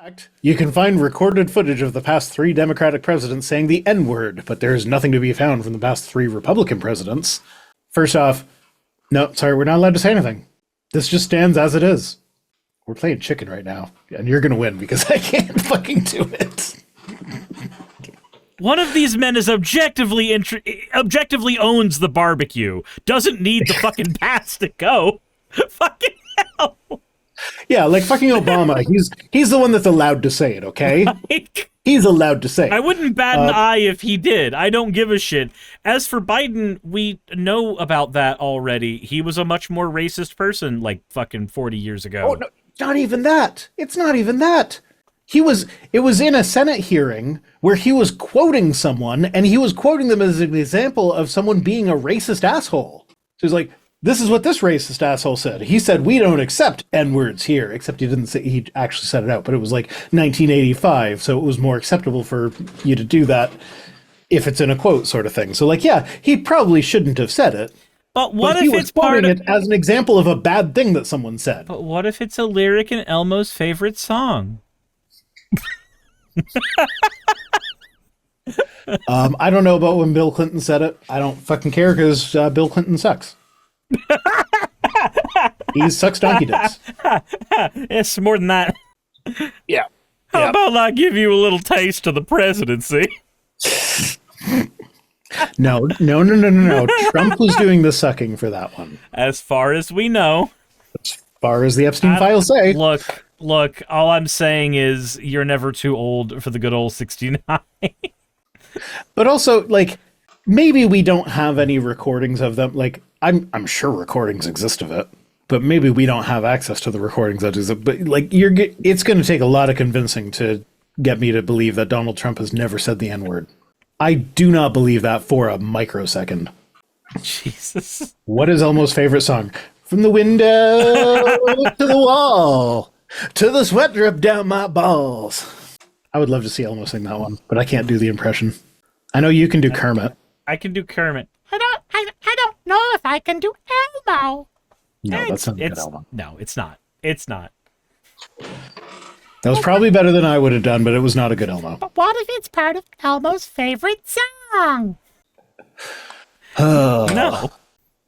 fact, you can find recorded footage of the past 3 Democratic presidents saying the N-word, but there's nothing to be found from the past 3 Republican presidents. First off, no, sorry, we're not allowed to say anything. This just stands as it is. We're playing chicken right now, and you're gonna win because I can't fucking do it. One of these men is objectively owns the barbecue. Doesn't need the fucking pass to go. Fucking hell. Yeah, like fucking Obama. He's the one that's allowed to say it, okay? Like, he's allowed to say it. I wouldn't bat an eye if he did. I don't give a shit. As for Biden, we know about that already. He was a much more racist person like fucking 40 years ago. Oh, no, not even that. It's not even that. It was in a Senate hearing where he was quoting someone, and he was quoting them as an example of someone being a racist asshole. So he's like, this is what this racist asshole said. He said, we don't accept N-words here, except he didn't say, he actually said it out, but it was like 1985, so it was more acceptable for you to do that if it's in a quote sort of thing. So like, yeah, he probably shouldn't have said it. But what if he was it's part of it as an example of a bad thing that someone said? But what if it's a lyric in Elmo's favorite song? I don't know about when Bill Clinton said it. I don't fucking care because Bill Clinton sucks. He sucks donkey dicks. It's more than that. Yeah. How about I give you a little taste of the presidency? No. Trump was doing the sucking for that one. As far as we know. As far as the Epstein files say. Look, all I'm saying is you're never too old for the good old 69. But also, like, maybe we don't have any recordings of them. Like, I'm sure recordings exist of it, but maybe we don't have access to the recordings that exist. But like, it's going to take a lot of convincing to get me to believe that Donald Trump has never said the N-word. I do not believe that for a microsecond. Jesus. What is Elmo's favorite song? From the window to the wall, to the sweat drip down my balls. I would love to see Elmo sing that one, but I can't do the impression. I know you can do Kermit. I can do Kermit. I don't know if I can do Elmo. No, that's not good Elmo. No, it's not. It's not. That was probably better than I would have done, but it was not a good Elmo. But what if it's part of Elmo's favorite song? No.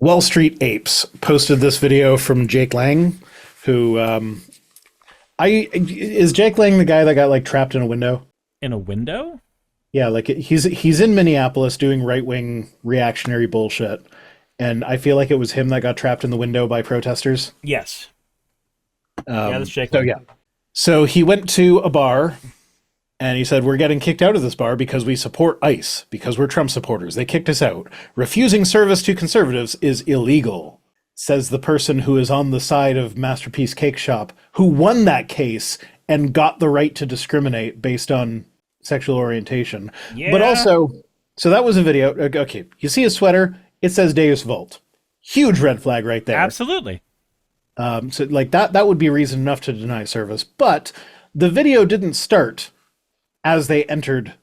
Wall Street Apes posted this video from Jake Lang, who is Jake Lang the guy that got like trapped in a window? In a window? Yeah, like he's in Minneapolis doing right-wing reactionary bullshit, and I feel like it was him that got trapped in the window by protesters. Yes. Yeah, that's Jake Lang. So yeah. So he went to a bar, and he said, we're getting kicked out of this bar because we support ICE, because we're Trump supporters. They kicked us out. Refusing service to conservatives is illegal, says the person who is on the side of Masterpiece Cake Shop, who won that case and got the right to discriminate based on sexual orientation. Yeah. But also, so that was a video. Okay, you see his sweater, it says Deus Vult. Huge red flag right there. Absolutely. So like that would be reason enough to deny service. But the video didn't start as they entered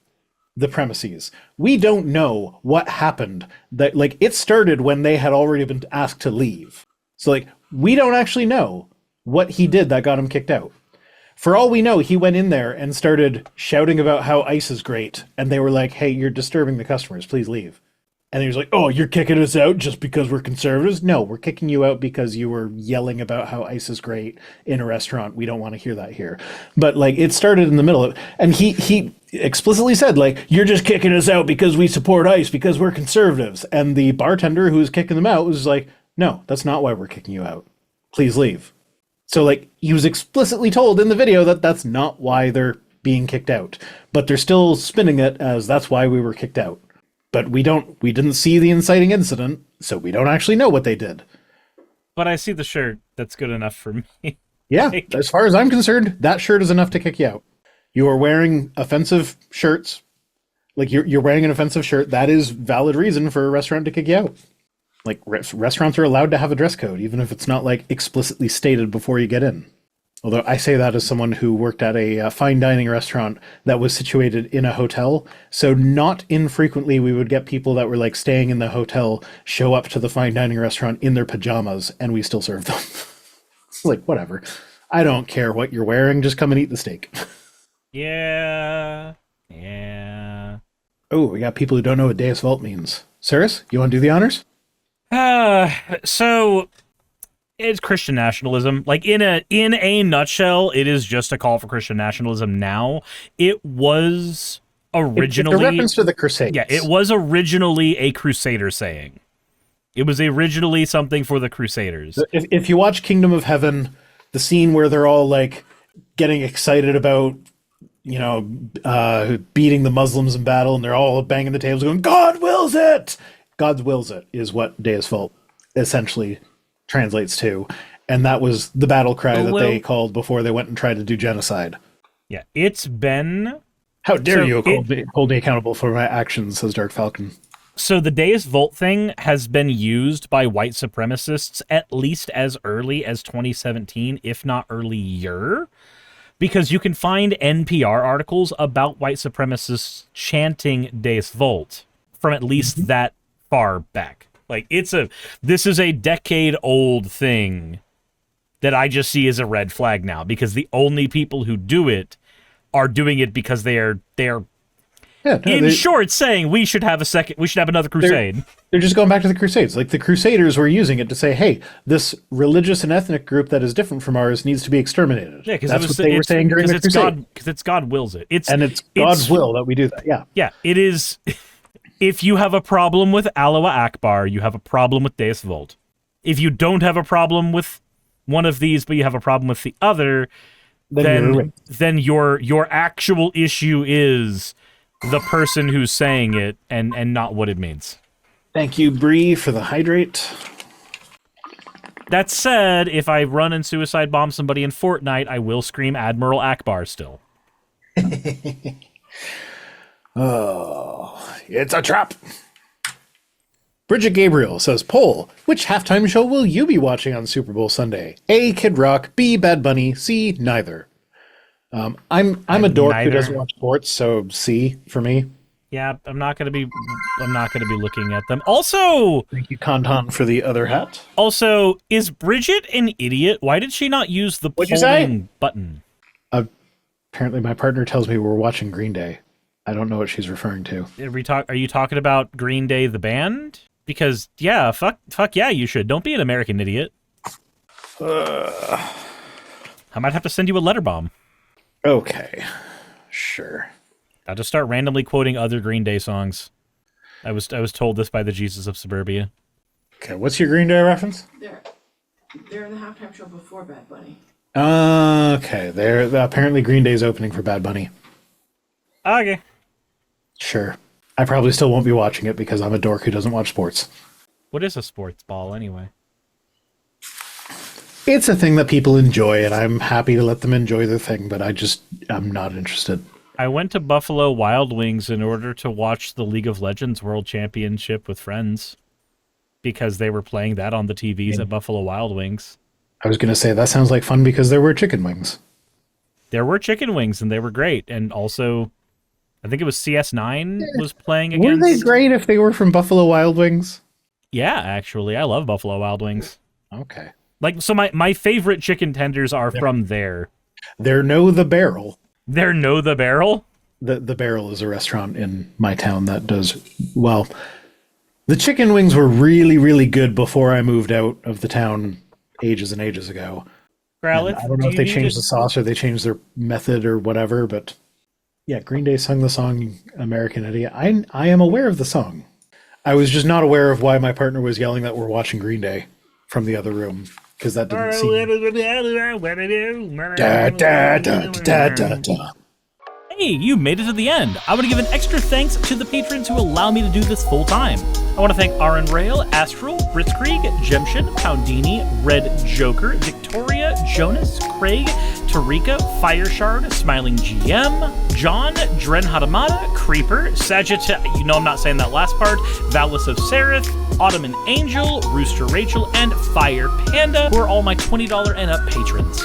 the premises. We don't know what happened. That like it started when they had already been asked to leave. So like we don't actually know what he did that got him kicked out. For all we know, he went in there and started shouting about how ICE is great. And they were like, hey, you're disturbing the customers. Please leave. And he was like, oh, you're kicking us out just because we're conservatives? No, we're kicking you out because you were yelling about how ICE is great in a restaurant. We don't want to hear that here. But like it started in the middle of it. And he explicitly said, like, you're just kicking us out because we support ICE, because we're conservatives. And the bartender who was kicking them out was like, no, that's not why we're kicking you out. Please leave. So like he was explicitly told in the video that that's not why they're being kicked out. But they're still spinning it as that's why we were kicked out. But we didn't see the inciting incident, so we don't actually know what they did. But I see the shirt. That's good enough for me. Yeah, as far as I'm concerned, that shirt is enough to kick you out. You are wearing offensive shirts. Like, you're wearing an offensive shirt. That is valid reason for a restaurant to kick you out. Like, restaurants are allowed to have a dress code, even if it's not, like, explicitly stated before you get in. Although I say that as someone who worked at a fine dining restaurant that was situated in a hotel. So not infrequently we would get people that were like staying in the hotel show up to the fine dining restaurant in their pajamas and we still serve them. It's like, whatever. I don't care what you're wearing. Just come and eat the steak. Yeah. Yeah. Oh, we got people who don't know what Deus Vult means. Cyrus, you want to do the honors? So it's Christian nationalism. Like in a nutshell, it is just a call for Christian nationalism now. It was originally It's a reference to the Crusades. Yeah, it was originally a Crusader saying. It was originally something for the Crusaders. If you watch Kingdom of Heaven, the scene where they're all like getting excited about, beating the Muslims in battle, and they're all banging the tables going, God wills it! God wills it is what Deus Vult essentially translates to. And that was the battle cry that they called before they went and tried to do genocide. Yeah, it's been... How dare you hold me accountable for my actions, says Dark Falcon. So the Deus Vult thing has been used by white supremacists at least as early as 2017, if not earlier, because you can find NPR articles about white supremacists chanting Deus Vult from at least that far back. Like this is a decade-old thing that I just see as a red flag now, because the only people who do it are doing it because they're short saying we should have another crusade. They're just going back to the Crusades. Like the Crusaders were using it to say, hey, this religious and ethnic group that is different from ours needs to be exterminated. Yeah, that's what they were saying during the Crusade. Because it's God wills it. It's God's will that we do that. Yeah. Yeah, it is. If you have a problem with Allah Akbar, you have a problem with Deus Vult. If you don't have a problem with one of these, but you have a problem with the other, then your actual issue is the person who's saying it and not what it means. Thank you, Bree, for the hydrate. That said, if I run and suicide bomb somebody in Fortnite, I will scream Admiral Akbar still. Oh, it's a trap. Bridget Gabriel says, poll, which halftime show will you be watching on Super Bowl Sunday? A, Kid Rock, B, Bad Bunny, C, neither. I'm a dork who doesn't watch sports, so C for me. Yeah, I'm not gonna be looking at them. Also, thank you, Kantan, for the other hat. Also, is Bridget an idiot? Why did she not use the polling button? Apparently, my partner tells me we're watching Green Day. I don't know what she's referring to. Are you talking about Green Day the band? Because yeah, fuck yeah, you should. Don't be an American idiot. I might have to send you a letter bomb. Okay, sure. I'll just start randomly quoting other Green Day songs. I was told this by the Jesus of Suburbia. Okay, what's your Green Day reference? They're in the halftime show before Bad Bunny. Okay, apparently Green Day's opening for Bad Bunny. Okay. Sure. I probably still won't be watching it because I'm a dork who doesn't watch sports. What is a sports ball anyway? It's a thing that people enjoy, and I'm happy to let them enjoy their thing, but I'm not interested. I went to Buffalo Wild Wings in order to watch the League of Legends World Championship with friends because they were playing that on the TVs at Buffalo Wild Wings. I was going to say, that sounds like fun because there were chicken wings. There were chicken wings, and they were great. And also, I think it was CS9 was playing against... Were they great if they were from Buffalo Wild Wings? Yeah, actually. I love Buffalo Wild Wings. Okay. So my favorite chicken tenders are from there. They're the Barrel. They're the Barrel? The Barrel is a restaurant in my town that does... Well, the chicken wings were really, really good before I moved out of the town ages and ages ago. I don't know if they changed the sauce or they changed their method or whatever, but yeah, Green Day sung the song American Idiot. I am aware of the song. I was just not aware of why my partner was yelling that we're watching Green Day from the other room, because that didn't seem... Hey, you made it to the end. I want to give an extra thanks to the patrons who allow me to do this full time. I want to thank Aaron Rail, Astral, Britzkrieg, Jemshin, Poundini, Red Joker, Victoria, Jonas, Craig, Tarika, Fireshard, Smiling GM, John, Dren Hadamada, Creeper, Sagitta, you know I'm not saying that last part, Valis of Seraph, Ottoman Angel, Rooster Rachel, and Fire Panda, who are all my $20 and up patrons.